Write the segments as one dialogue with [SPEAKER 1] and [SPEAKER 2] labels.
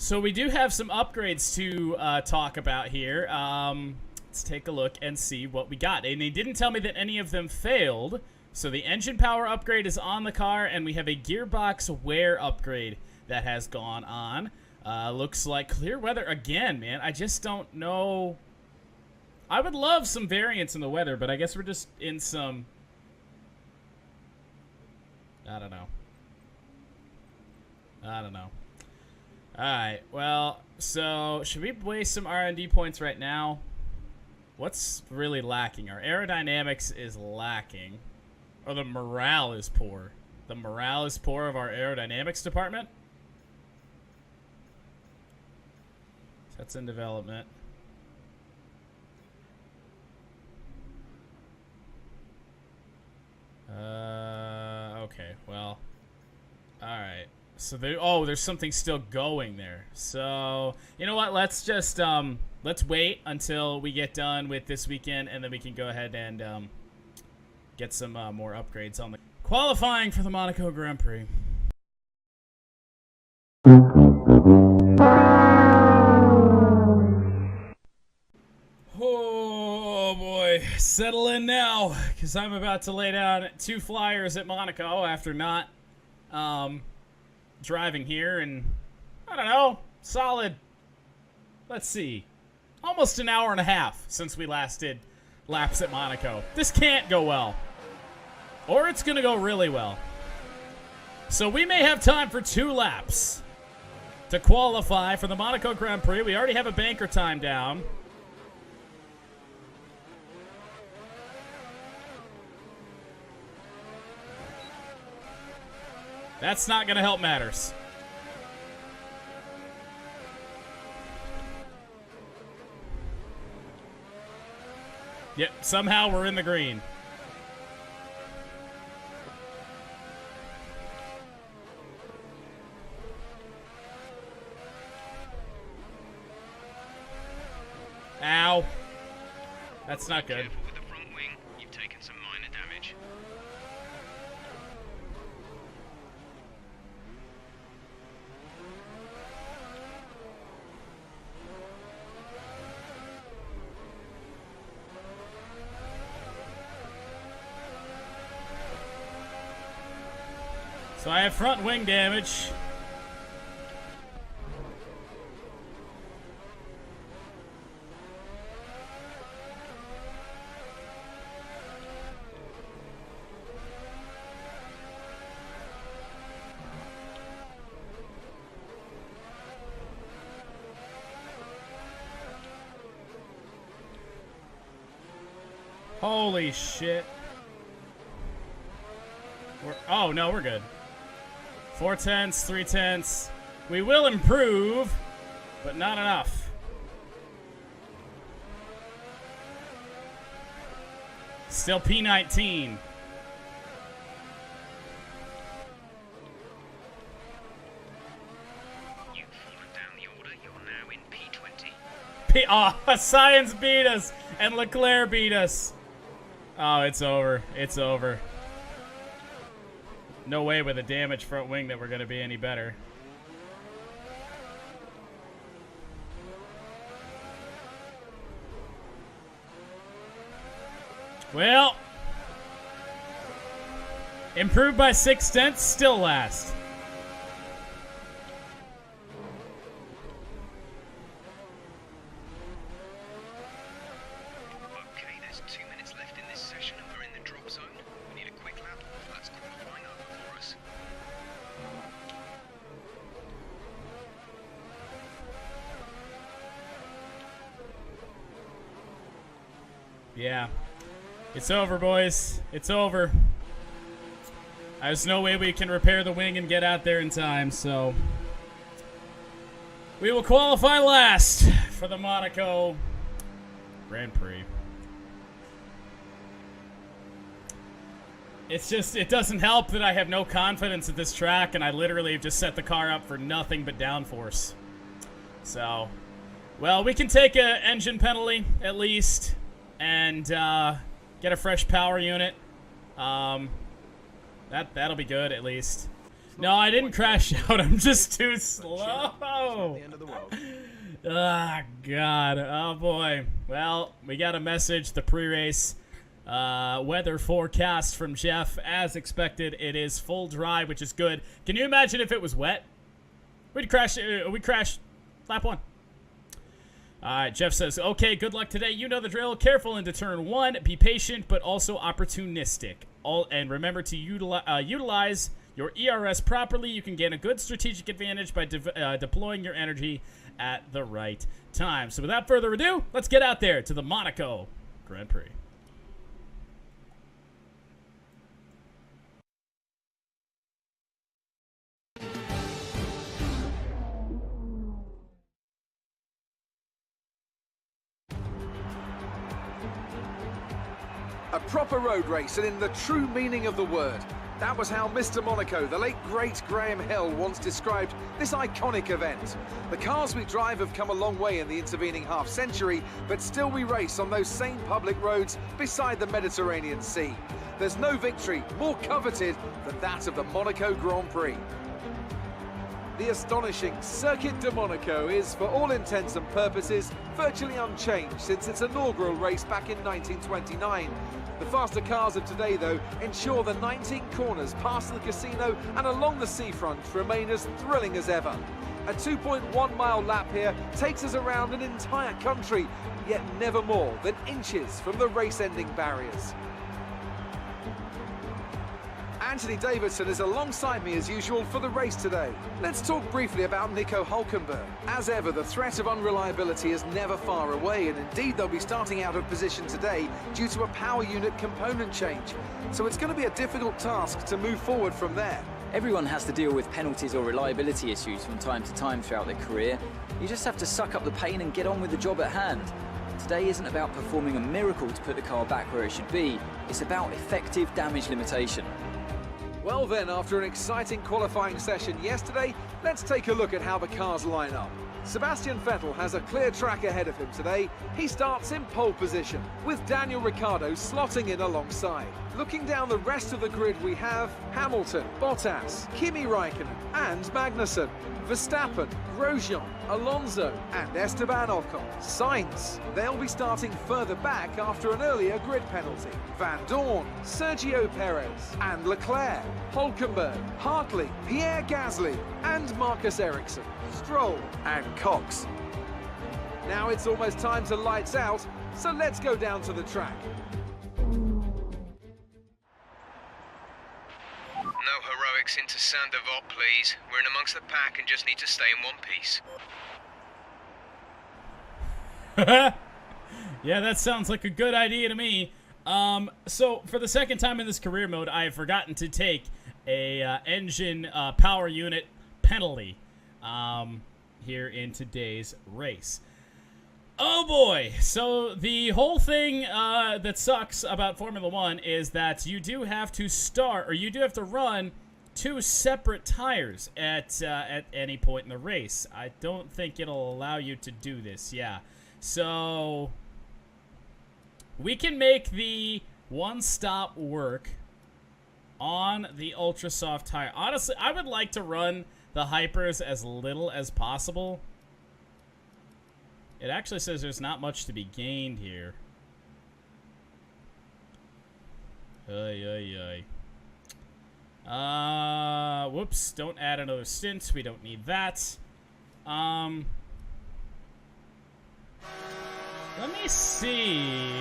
[SPEAKER 1] So we do have some upgrades to talk about here. Let's take a look and see what we got. And they didn't tell me that any of them failed. So the engine power upgrade is on the car, and we have a gearbox wear upgrade that has gone on. Looks like clear weather again, man. I just don't know. I would love some variance in the weather, but I guess we're just in some... I don't know. Alright, well, so should we waste some R&D points right now? What's really lacking? Our aerodynamics is lacking. Or the morale is poor. The morale is poor of our aerodynamics department? That's in development. Okay, well. Alright. So there's something still going there. So, you know what? Let's just, let's wait until we get done with this weekend, and then we can go ahead and, get some, more upgrades on the qualifying for the Monaco Grand Prix. Oh boy, settle in now, because I'm about to lay down 2 flyers at Monaco after not, driving here, and I don't know, solid, let's see, almost an hour and a half since we last did laps at Monaco. This can't go well, or it's gonna go really well. So we may have time for 2 laps to qualify for the Monaco Grand Prix. We already have a banker time down. That's not going to help matters. Yep, somehow we're in the green. Ow. That's not good.
[SPEAKER 2] Careful with the front wing. You've taken some minor damage.
[SPEAKER 1] So I have front wing damage. Holy shit. Oh, no, we're good. 4/10, 3/10. We will improve, but not enough. Still P19.
[SPEAKER 2] You've fallen down the order. You're now in P20.
[SPEAKER 1] Science beat us, and Leclerc beat us. Oh, it's over. It's over. No way with a damaged front wing that we're going to be any better. Well, improved by 6/10, still last.
[SPEAKER 2] Okay, there's 2 minutes left in this session and we're in the drop zone. We need a quick lap. That's qualifying up for us.
[SPEAKER 1] Yeah. It's over, boys. It's over. There's no way we can repair the wing and get out there in time, so we will qualify last for the Monaco Grand Prix. It's just, it doesn't help that I have no confidence at this track, and I literally have just set the car up for nothing but downforce. So, well, we can take an engine penalty, at least, and get a fresh power unit. That'll be good, at least. No, I didn't crash out. I'm just too slow. Ah, God. Oh, boy. Well, we got a message. The pre-race weather forecast from Jeff. As expected, it is full dry, which is good. Can you imagine if it was wet? We'd crash. We crashed lap 1. All right, Jeff says, okay, good luck today. You know the drill. Careful into turn 1. Be patient, but also opportunistic. And remember to utilize your ERS properly. You can gain a good strategic advantage by deploying your energy at the right time. So without further ado, let's get out there to the Monaco Grand Prix.
[SPEAKER 3] A proper road race, and in the true meaning of the word. That was how Mr. Monaco, the late great Graham Hill, once described this iconic event. The cars we drive have come a long way in the intervening half-century, but still we race on those same public roads beside the Mediterranean Sea. There's no victory more coveted than that of the Monaco Grand Prix. The astonishing Circuit de Monaco is, for all intents and purposes, virtually unchanged since its inaugural race back in 1929. The faster cars of today, though, ensure the 19 corners past the casino and along the seafront remain as thrilling as ever. A 2.1-mile lap here takes us around an entire country, yet never more than inches from the race-ending barriers. Anthony Davidson is alongside me as usual for the race today. Let's talk briefly about Nico Hülkenberg. As ever, the threat of unreliability is never far away, and indeed they'll be starting out of position today due to a power unit component change. So it's going to be a difficult task to move forward from there.
[SPEAKER 4] Everyone has to deal with penalties or reliability issues from time to time throughout their career. You just have to suck up the pain and get on with the job at hand. Today isn't about performing a miracle to put the car back where it should be. It's about effective damage limitation.
[SPEAKER 3] Well then, after an exciting qualifying session yesterday, let's take a look at how the cars line up. Sebastian Vettel has a clear track ahead of him today. He starts in pole position, with Daniel Ricciardo slotting in alongside. Looking down the rest of the grid, we have Hamilton, Bottas, Kimi Raikkonen and Magnussen, Verstappen, Grosjean, Alonso and Esteban Ocon. Sainz, they'll be starting further back after an earlier grid penalty. Van Dorn, Sergio Perez and Leclerc, Hülkenberg, Hartley, Pierre Gasly and Marcus Ericsson, Stroll and Cox. Now it's almost time to lights out, so let's go down to the track.
[SPEAKER 2] No heroics into Saint-Devote, please. We're in amongst the pack and just need to stay in one piece.
[SPEAKER 1] Yeah, that sounds like a good idea to me. So for the second time in this career mode, I have forgotten to take a engine power unit penalty here in today's race. Oh boy! So the whole thing that sucks about Formula One is that you do have to start, or you do have to run 2 separate tires at any point in the race. I don't think it'll allow you to do this. Yeah. So we can make the one stop work on the ultra soft tire. Honestly, I would like to run the hypers as little as possible. It actually says there's not much to be gained here. Whoops, don't add another stint. We don't need that. Let me see.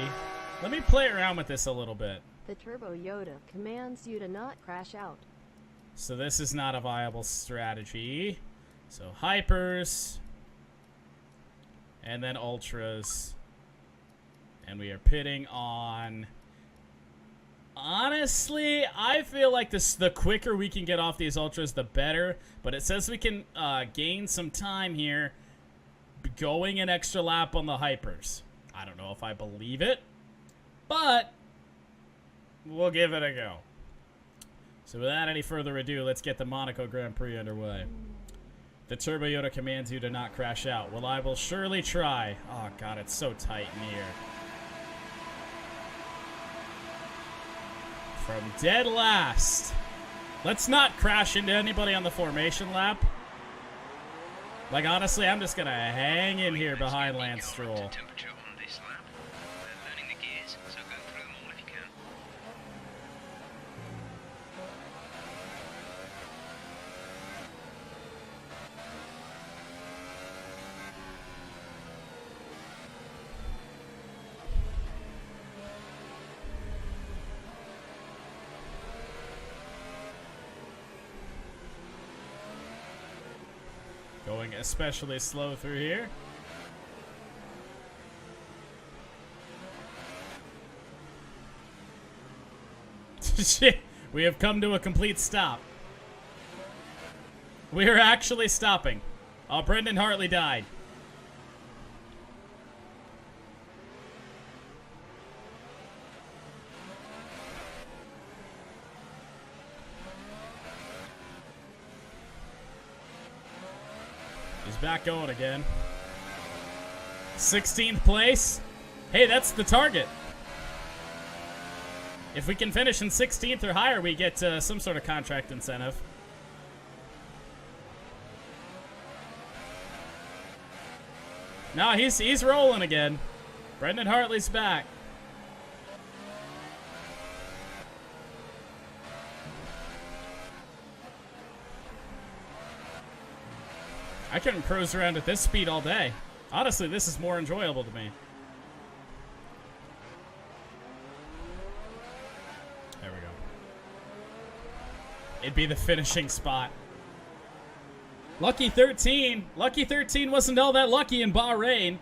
[SPEAKER 1] Let me play around with this a little bit.
[SPEAKER 5] The Turbo Yoda commands you to not crash out.
[SPEAKER 1] So this is not a viable strategy. So hypers. And then ultras. And we are pitting on... Honestly, I feel like the quicker we can get off these ultras, the better. But it says we can gain some time here going an extra lap on the hypers. I don't know if I believe it, but we'll give it a go. So without any further ado, let's get the Monaco Grand Prix underway. The Turbo Yoda commands you to not crash out. Well, I will surely try. Oh, God, it's so tight in here. From dead last Let's not crash into anybody on the formation lap. Like, honestly, I'm just going to hang in here behind Lance Stroll.
[SPEAKER 2] Temperature on this lap. Learning the gears, so go through them all if you can.
[SPEAKER 1] Going especially slow through here. Shit, we have come to a complete stop. We are actually stopping. Oh, Brendan Hartley died. He's back going again. 16th place. Hey, that's the target. If we can finish in 16th or higher, we get some sort of contract incentive. No, he's rolling again. Brendan Hartley's back. I can cruise around at this speed all day. Honestly, this is more enjoyable to me. There we go. It'd be the finishing spot. Lucky 13. Lucky 13 wasn't all that lucky in Bahrain.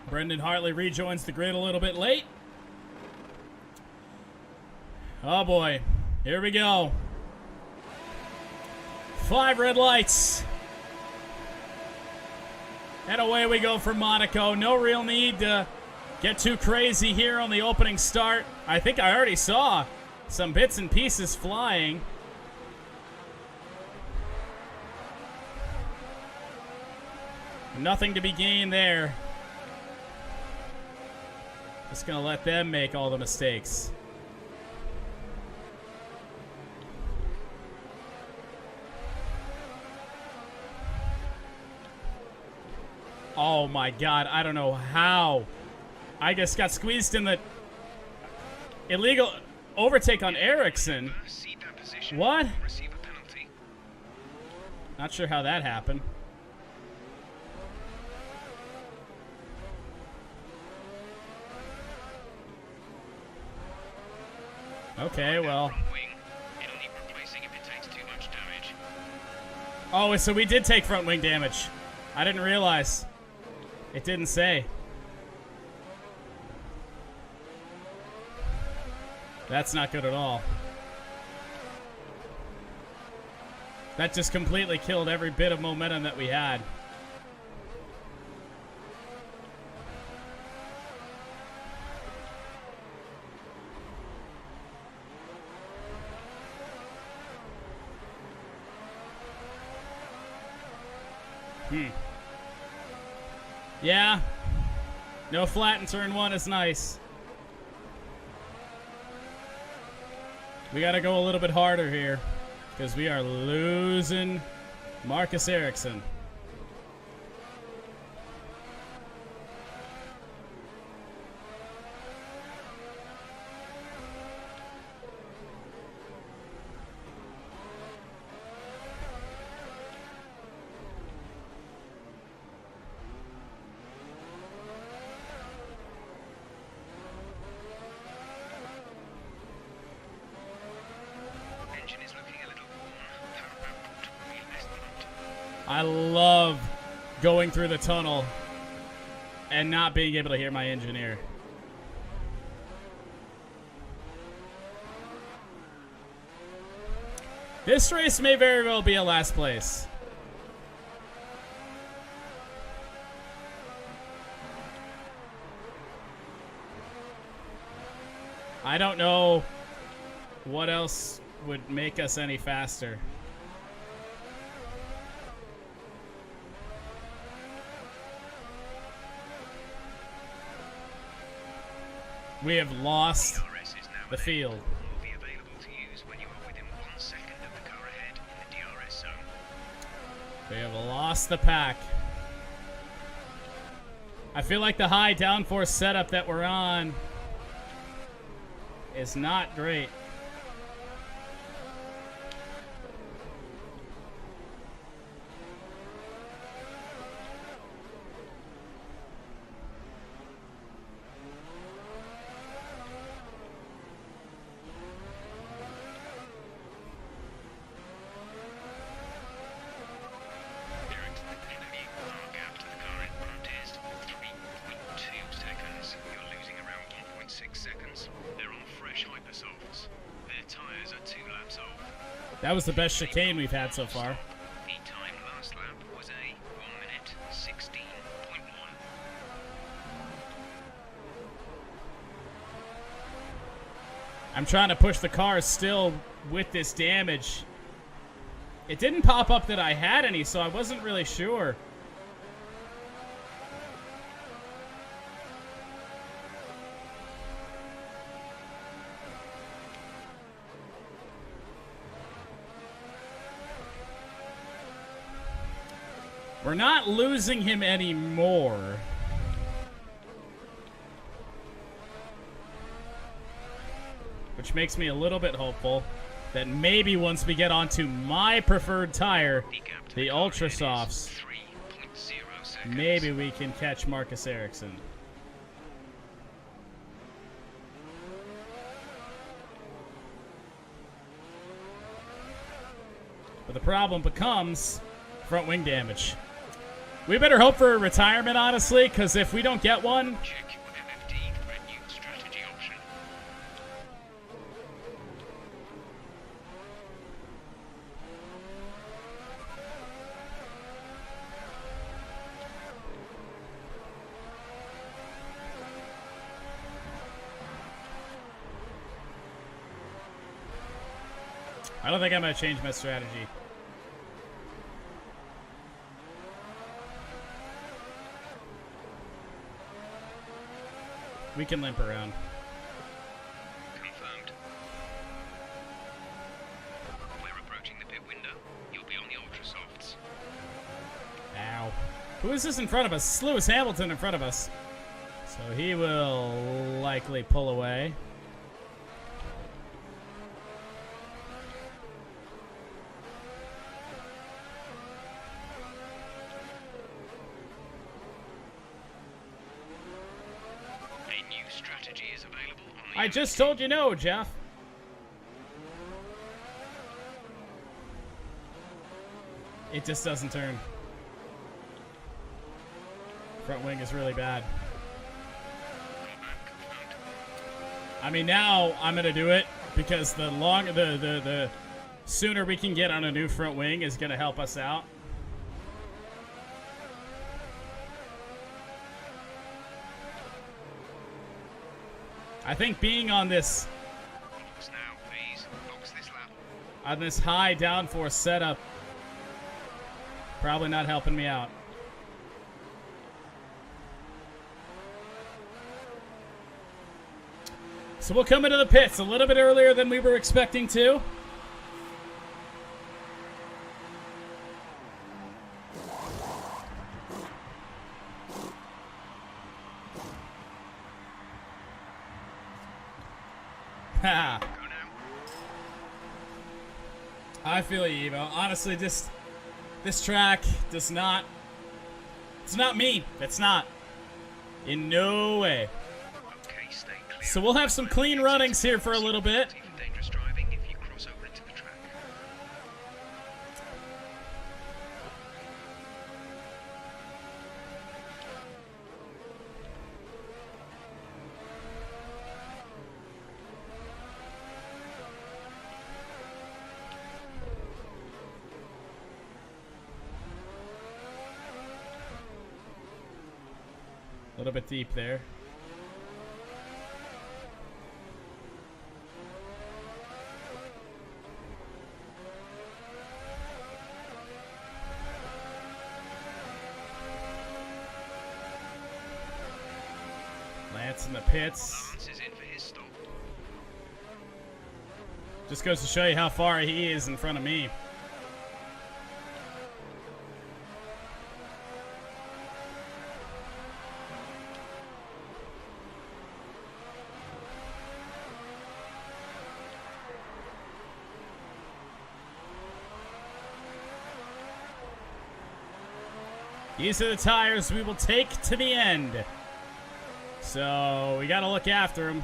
[SPEAKER 1] Brendan Hartley rejoins the grid a little bit late. Oh boy. Here we go. 5 red lights. And away we go for Monaco. No real need to get too crazy here on the opening start. I think I already saw some bits and pieces flying. Nothing to be gained there. Just gonna let them make all the mistakes. Oh my god, I don't know how. I just got squeezed in the illegal overtake on Ericsson.
[SPEAKER 2] Cede that position.
[SPEAKER 1] What?
[SPEAKER 2] Receive a penalty.
[SPEAKER 1] Not sure how that happened. Okay, well.
[SPEAKER 2] Front wing. It'll need replacing if it takes too much damage.
[SPEAKER 1] Oh, so we did take front wing damage. I didn't realize. It didn't say. That's not good at all. That just completely killed every bit of momentum that we had. Yeah. No flat in turn 1 is nice. We got to go a little bit harder here because we are losing Marcus Ericsson.
[SPEAKER 2] Engine is looking a little worn. Power output will be less than optimal.
[SPEAKER 1] I love going through the tunnel and not being able to hear my engineer. This race may very well be a last place. I don't know what else would make us any faster. We have lost
[SPEAKER 2] DRS is now
[SPEAKER 1] the field.
[SPEAKER 2] enabled and will be available to use when you are within 1 second of the car ahead in the DRS zone.
[SPEAKER 1] We have lost the pack. I feel like the high downforce setup that we're on is not great. That was the best chicane we've had so far.
[SPEAKER 2] The time last lap was a 1 minute 16.1.
[SPEAKER 1] I'm trying to push the car still with this damage. It didn't pop up that I had any, so I wasn't really sure. We're not losing him anymore. Which makes me a little bit hopeful that maybe once we get onto my preferred tire, the Ultra Softs, maybe we can catch Marcus Ericsson. But the problem becomes front wing damage. We better hope for a retirement, honestly, because if we don't get one,
[SPEAKER 2] Check with MFD for a new strategy option.
[SPEAKER 1] I don't think I'm going to change my strategy. We can limp around.
[SPEAKER 2] Confirmed. We're approaching the pit window. You'll be on the Ultra Softs.
[SPEAKER 1] Ow. Who is this in front of us? Lewis Hamilton in front of us. So he will likely pull away.
[SPEAKER 2] A new strategy is available on the
[SPEAKER 1] I just told you no, Jeff. It just doesn't turn. Front wing is really bad. I mean, now I'm gonna do it because the sooner we can get on a new front wing is gonna help us out. I think being on this
[SPEAKER 2] Box now, please. Box this lap.
[SPEAKER 1] on this high downforce setup probably not helping me out. So we'll come into the pits a little bit earlier than we were expecting to. Ha!
[SPEAKER 2] Go now.
[SPEAKER 1] I feel you, Evo. Honestly, this track does not. It's not me. It's not. In no way.
[SPEAKER 2] Okay, stay clear.
[SPEAKER 1] So we'll have some clean runnings here for a little bit.
[SPEAKER 2] Even dangerous driving if you cross over into the track.
[SPEAKER 1] A little bit deep there. Lance in the pits.
[SPEAKER 2] Lance is in for
[SPEAKER 1] Just goes to show you how far he is in front of me. These are the tires we will take to the end. So we got to look after them.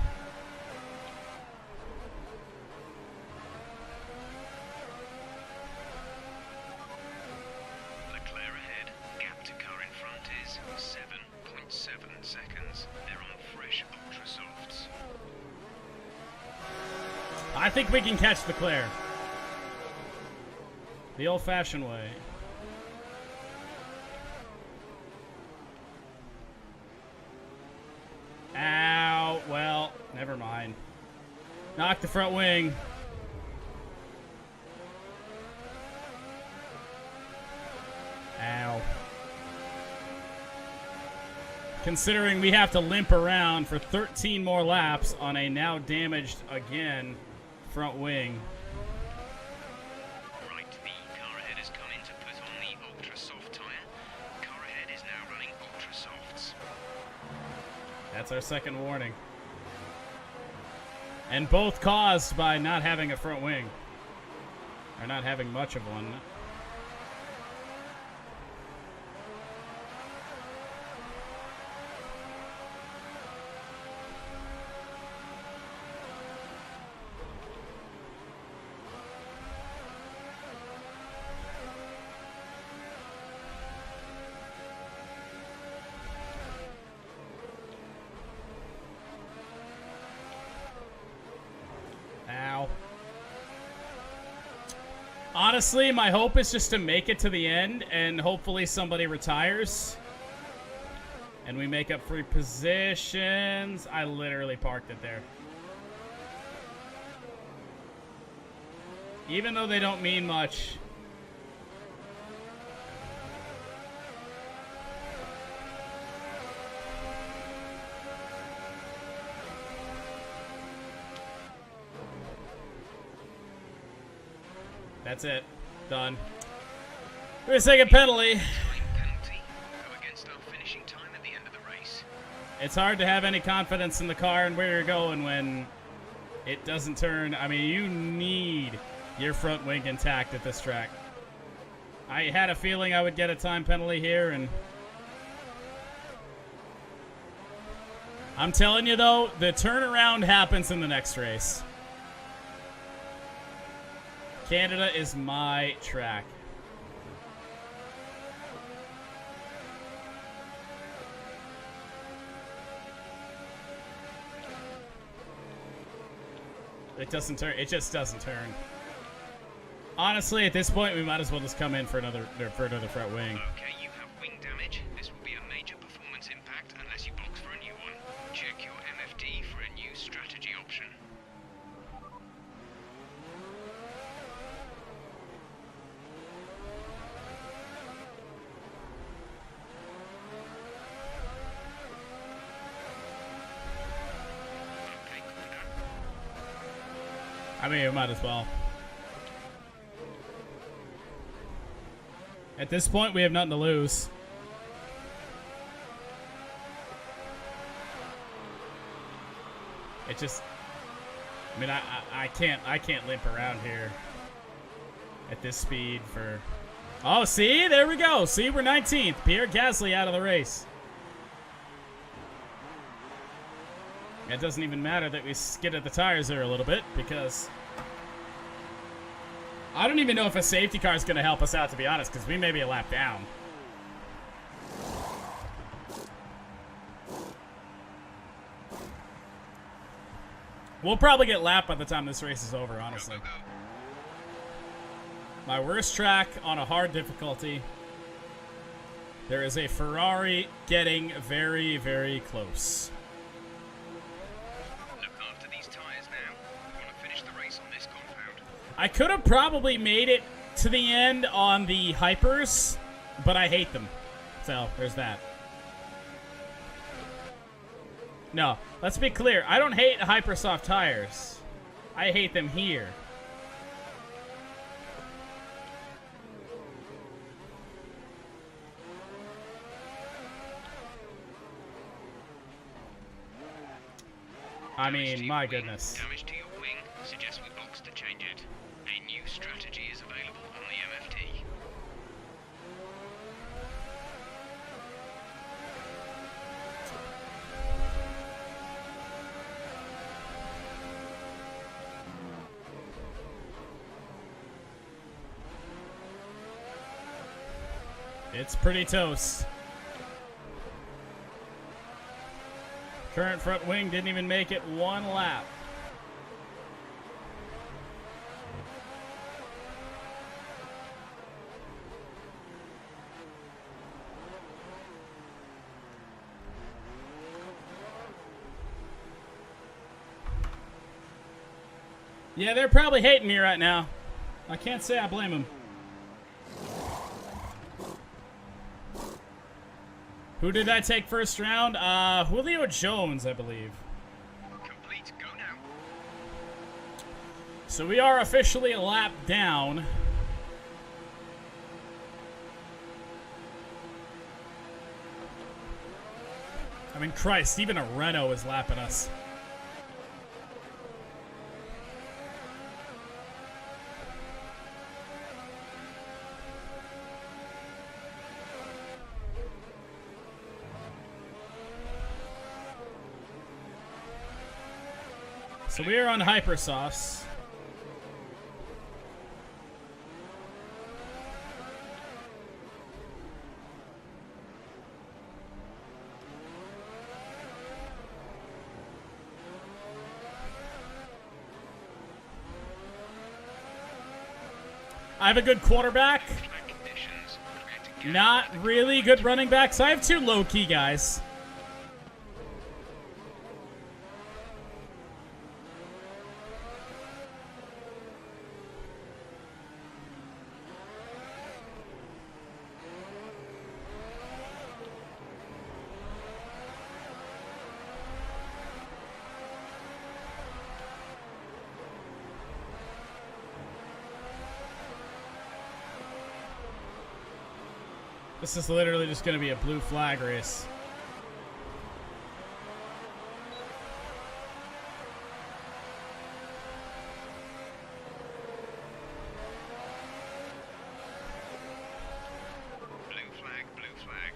[SPEAKER 2] Leclerc ahead. Gap to car in front is 7.7 seconds. They're on fresh ultra softs.
[SPEAKER 1] I think we can catch Leclerc. The old-fashioned way. Ow. Well, never mind. Knock the front wing. Ow. Considering we have to limp around for 13 more laps on a now damaged again front wing.
[SPEAKER 2] Right, the car ahead has come in to put on the ultra soft tyre. Car ahead is now running ultra softs.
[SPEAKER 1] That's our second warning. And both caused by not having a front wing. Or not having much of one. Honestly, my hope is just to make it to the end and hopefully somebody retires. And we make up 3 positions. I literally parked it there. Even though they don't mean much. That's it. Done. We're a second penalty.
[SPEAKER 2] Time penalty. Go against our finishing time at the end of the race.
[SPEAKER 1] It's hard to have any confidence in the car and where you're going when it doesn't turn. I mean, you need your front wing intact at this track. I had a feeling I would get a time penalty here, and I'm telling you though, the turnaround happens in the next race. Canada is my track. It doesn't turn. It just doesn't turn. Honestly, at this point, we might as well just come in for another front wing.
[SPEAKER 2] Okay, you have wing damage. This will be a major performance impact unless you box for a new one. Check your MFD for a new strategy option. Okay, copy that.
[SPEAKER 1] I mean, we might as well. At this point, we have nothing to lose. It just, I mean, I can't limp around here at this speed for. Oh, see, there we go. See, we're 19th. Pierre Gasly out of the race. It doesn't even matter that we skidded the tires there a little bit because I don't even know if a safety car is going to help us out, to be honest, because we may be a lap down. We'll probably get lapped by the time this race is over, honestly.
[SPEAKER 2] Go, go, go.
[SPEAKER 1] My worst track on a hard difficulty. There is a Ferrari getting very, very close.
[SPEAKER 2] Look after these tyres now. You want to finish the race on this compound.
[SPEAKER 1] I could have probably made it to the end on the Hypers, but I hate them. So, there's that. No, let's be clear. I don't hate Hypersoft tires. I hate them here. I mean, my goodness.
[SPEAKER 2] Damage to your wing. Suggest we box to change it. A new strategy is available on the MFT.
[SPEAKER 1] It's pretty toast. Current front wing didn't even make it one lap. Yeah, they're probably hating me right now. I can't say I blame them. Who did I take first round? Julio Jones, I believe.
[SPEAKER 2] Complete. Go now.
[SPEAKER 1] So we are officially a lap down. I mean, Christ, even a Renault is lapping us. So we are on Hypersofts. I have a good quarterback. Not really good running backs. I have two low-key guys. This is literally just going to be a blue flag race.
[SPEAKER 2] Blue flag, blue flag.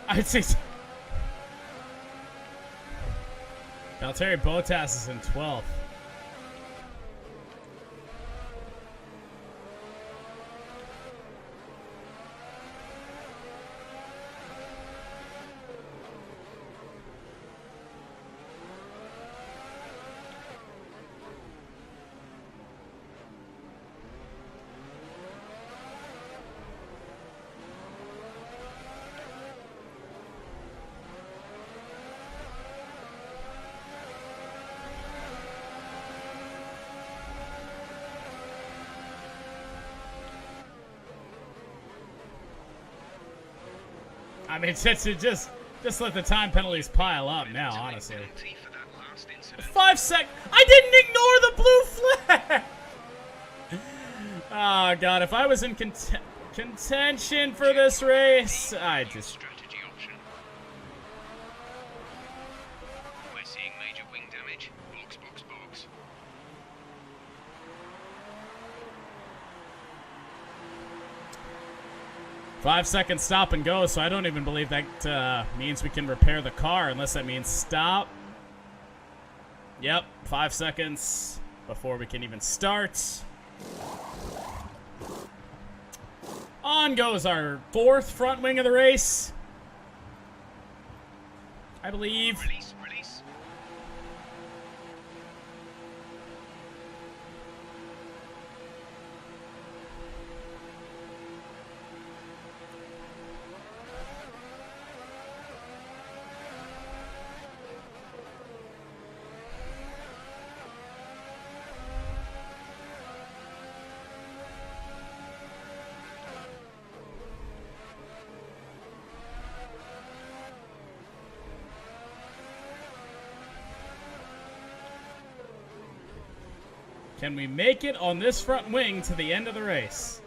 [SPEAKER 1] I'd say Valtteri Bottas is in 12th. I mean, just let the time penalties pile up now, honestly.
[SPEAKER 2] Penalty for that last incident.
[SPEAKER 1] 5 sec. I didn't ignore the blue flag. Oh god, if I was in contention for this race, I just.
[SPEAKER 2] Strategy option. We're seeing major wing damage. Box, box, box.
[SPEAKER 1] Five seconds stop and go, so I don't even believe that means we can repair the car unless that means stop. Yep, 5 seconds before we can even start. On goes our fourth front wing of the race, I believe.
[SPEAKER 2] Release, release.
[SPEAKER 1] Can we make it on this front wing to the end of the race?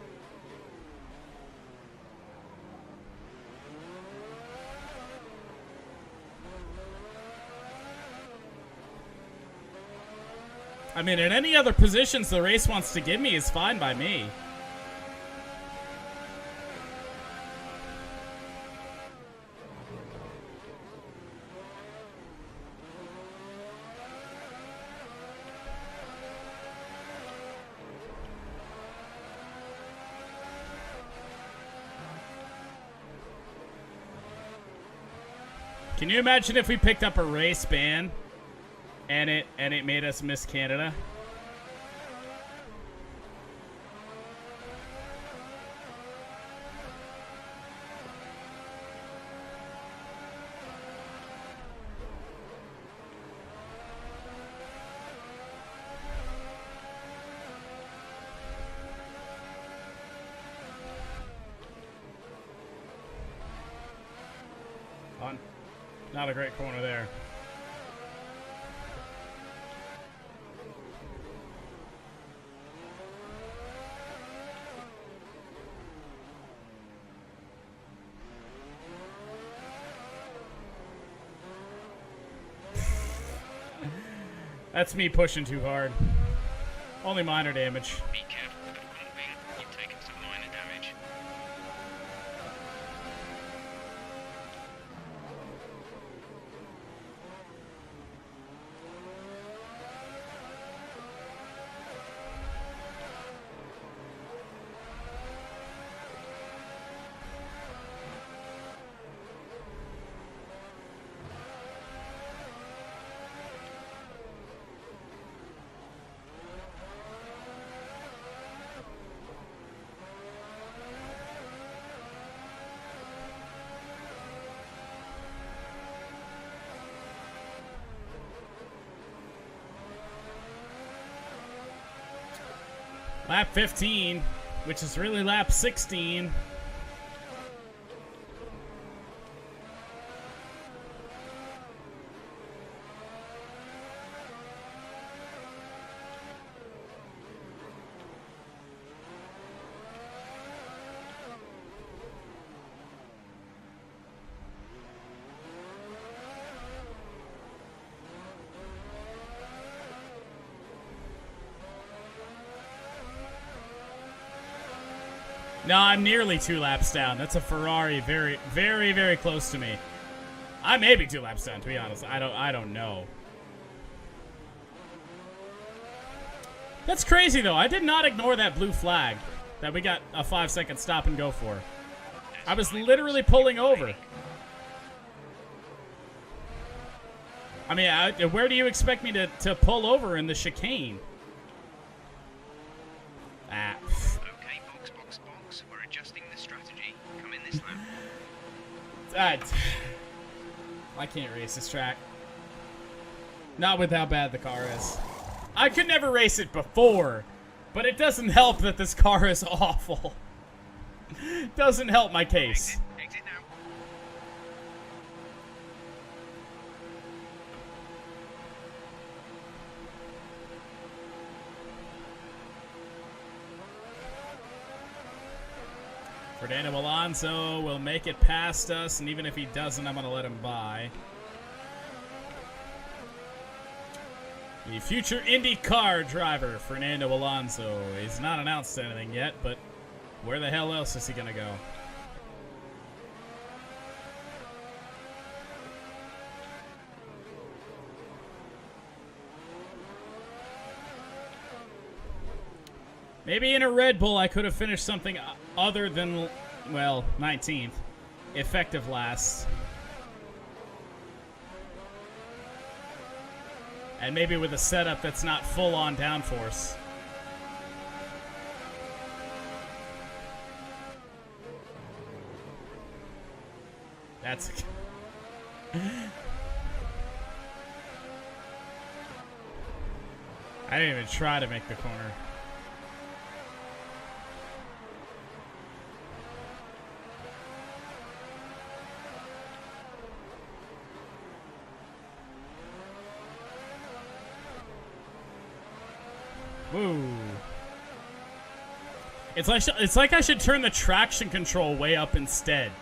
[SPEAKER 1] I mean, in any other positions the race wants to give me is fine by me. Can you imagine if we picked up a race ban and it made us miss Canada? On. Not a great corner there. That's me pushing too hard. Only minor damage.
[SPEAKER 2] Be careful with the front wing. You've taken some minor damage.
[SPEAKER 1] Lap 15, which is really lap 16. No, I'm nearly 2 laps down. That's a Ferrari very, very, very close to me. I may be 2 laps down, to be honest. I don't know. That's crazy, though. I did not ignore that blue flag that we got a 5-second stop and go for. I was literally pulling over. I mean, where do you expect me to pull over in the chicane? Ah.
[SPEAKER 2] Okay, box. We're adjusting the strategy. Come in this lap.
[SPEAKER 1] I can't race this track. Not with how bad the car is. I could never race it before, but it doesn't help that this car is awful. Doesn't help my case.
[SPEAKER 2] Exit now.
[SPEAKER 1] Fernando Alonso will make it past us, and even if he doesn't, I'm going to let him by. The future IndyCar driver, Fernando Alonso. He's not announced anything yet, but where the hell else is he going to go? Maybe in a Red Bull I could have finished something other than, well, 19th. Effective last. And maybe with a setup that's not full-on downforce. That's... I didn't even try to make the corner. Woo. It's like I should turn the traction control way up instead.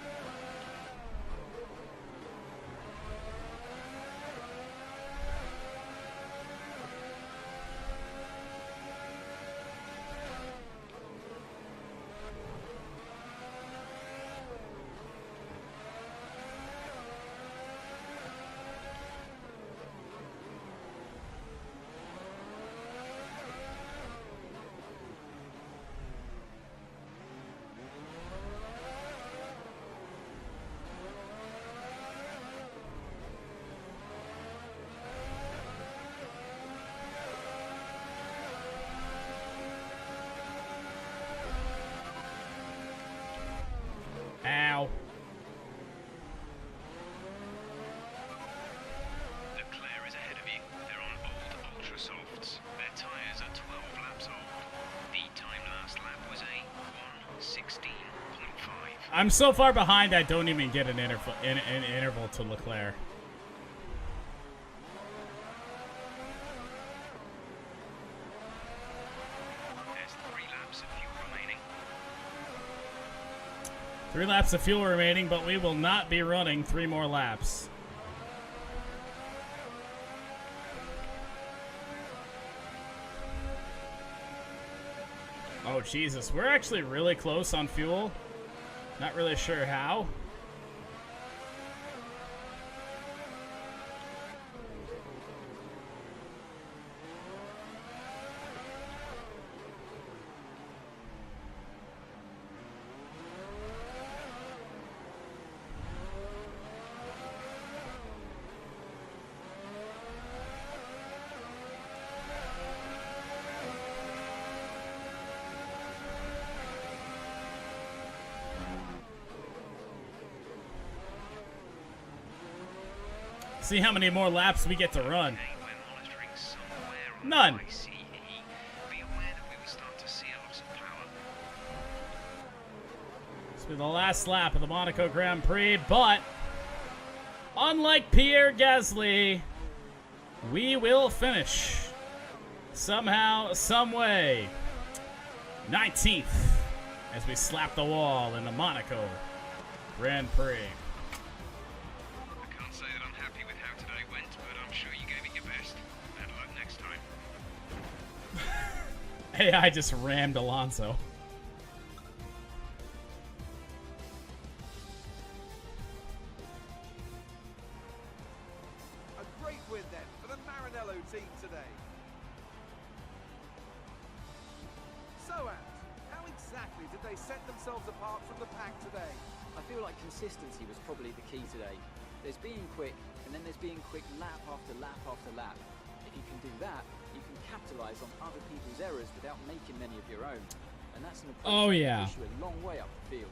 [SPEAKER 1] I'm so far behind I don't even get an interval to Leclerc.
[SPEAKER 2] There's 3 laps of fuel remaining.
[SPEAKER 1] 3 laps of fuel remaining, but we will not be running 3 more laps. Oh, Jesus. We're actually really close on fuel. Not really sure how. See how many more laps we get to run.
[SPEAKER 2] Okay, we're monitoring somewhere on
[SPEAKER 1] None.
[SPEAKER 2] the ICE. Be aware that we will start to see a loss of power.
[SPEAKER 1] This will be the last lap of the Monaco Grand Prix, but unlike Pierre Gasly, we will finish somehow, some way, 19th as we slap the wall in the Monaco Grand Prix.
[SPEAKER 2] I can't say that I'm happy with how today went, but I'm sure you gave it your best. Better luck next time.
[SPEAKER 1] Hey, I just rammed Alonso.
[SPEAKER 3] A great win then for the Maranello team today. So, Ant, how exactly did they set themselves apart from the pack today?
[SPEAKER 4] I feel like consistency was probably the key today. There's being quick, and then there's being quick lap after lap after lap. If you can do that, you can capitalise on other people's errors without making many of your own. And that's an approach
[SPEAKER 1] Oh,
[SPEAKER 4] that
[SPEAKER 1] yeah.
[SPEAKER 4] can push you a long way up the field.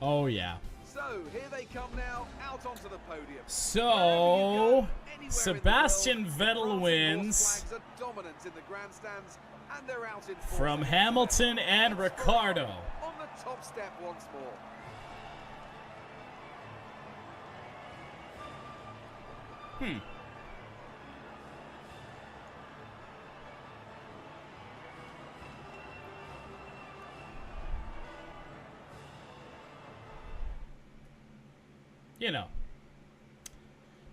[SPEAKER 1] Oh, yeah.
[SPEAKER 3] So, here they come now, out onto the podium.
[SPEAKER 1] So,
[SPEAKER 3] Wherever you go, anywhere in the
[SPEAKER 1] Sebastian
[SPEAKER 3] world,
[SPEAKER 1] Vettel
[SPEAKER 3] France
[SPEAKER 1] wins
[SPEAKER 3] horse flags are dominant in the grandstands, and they're out in force.
[SPEAKER 1] from Hamilton and Ricciardo.
[SPEAKER 3] On the top step once more.
[SPEAKER 1] You know.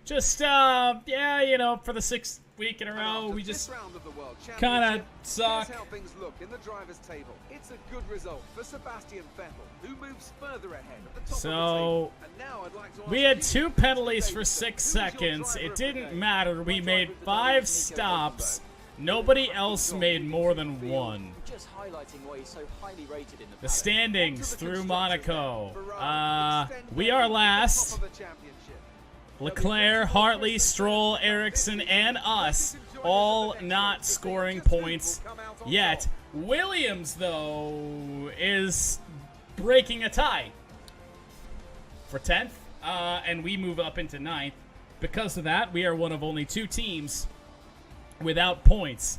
[SPEAKER 1] Just, yeah, you know, for the 6th week in a
[SPEAKER 3] And
[SPEAKER 1] row,
[SPEAKER 3] after
[SPEAKER 1] we
[SPEAKER 3] this
[SPEAKER 1] just
[SPEAKER 3] round of the World
[SPEAKER 1] kinda
[SPEAKER 3] Championship,
[SPEAKER 1] suck.
[SPEAKER 3] Here's how things look in the drivers' table. It's a good result for Sebastian Vettel, who moves further ahead at the top of the
[SPEAKER 1] So,
[SPEAKER 3] table. And now I'd like to
[SPEAKER 1] we
[SPEAKER 3] ask
[SPEAKER 1] had
[SPEAKER 3] you,
[SPEAKER 1] 2 penalties
[SPEAKER 3] Davidson,
[SPEAKER 1] for 6
[SPEAKER 3] who's your
[SPEAKER 1] seconds.
[SPEAKER 3] driver
[SPEAKER 1] It
[SPEAKER 3] of the
[SPEAKER 1] didn't
[SPEAKER 3] day?
[SPEAKER 1] matter. We
[SPEAKER 4] My
[SPEAKER 1] made
[SPEAKER 4] driver of the day
[SPEAKER 1] 5
[SPEAKER 4] is Nico
[SPEAKER 1] stops.
[SPEAKER 4] Hülkenberg.
[SPEAKER 1] Nobody else made more than 1.
[SPEAKER 4] Just highlighting why he's so highly rated in the
[SPEAKER 1] The
[SPEAKER 4] paddock.
[SPEAKER 1] standings
[SPEAKER 3] To the
[SPEAKER 1] through
[SPEAKER 3] constructors
[SPEAKER 1] Monaco.
[SPEAKER 3] then. Ferrari extend
[SPEAKER 1] We
[SPEAKER 3] their
[SPEAKER 1] are
[SPEAKER 3] lead to the
[SPEAKER 1] last.
[SPEAKER 3] top of the championship.
[SPEAKER 1] Leclerc, Hartley, Stroll, Ericsson, and us all not scoring points yet. Williams, though, is breaking a tie for 10th, and we move up into 9th. Because of that, we are one of only 2 teams without points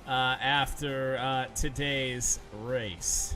[SPEAKER 1] after today's race.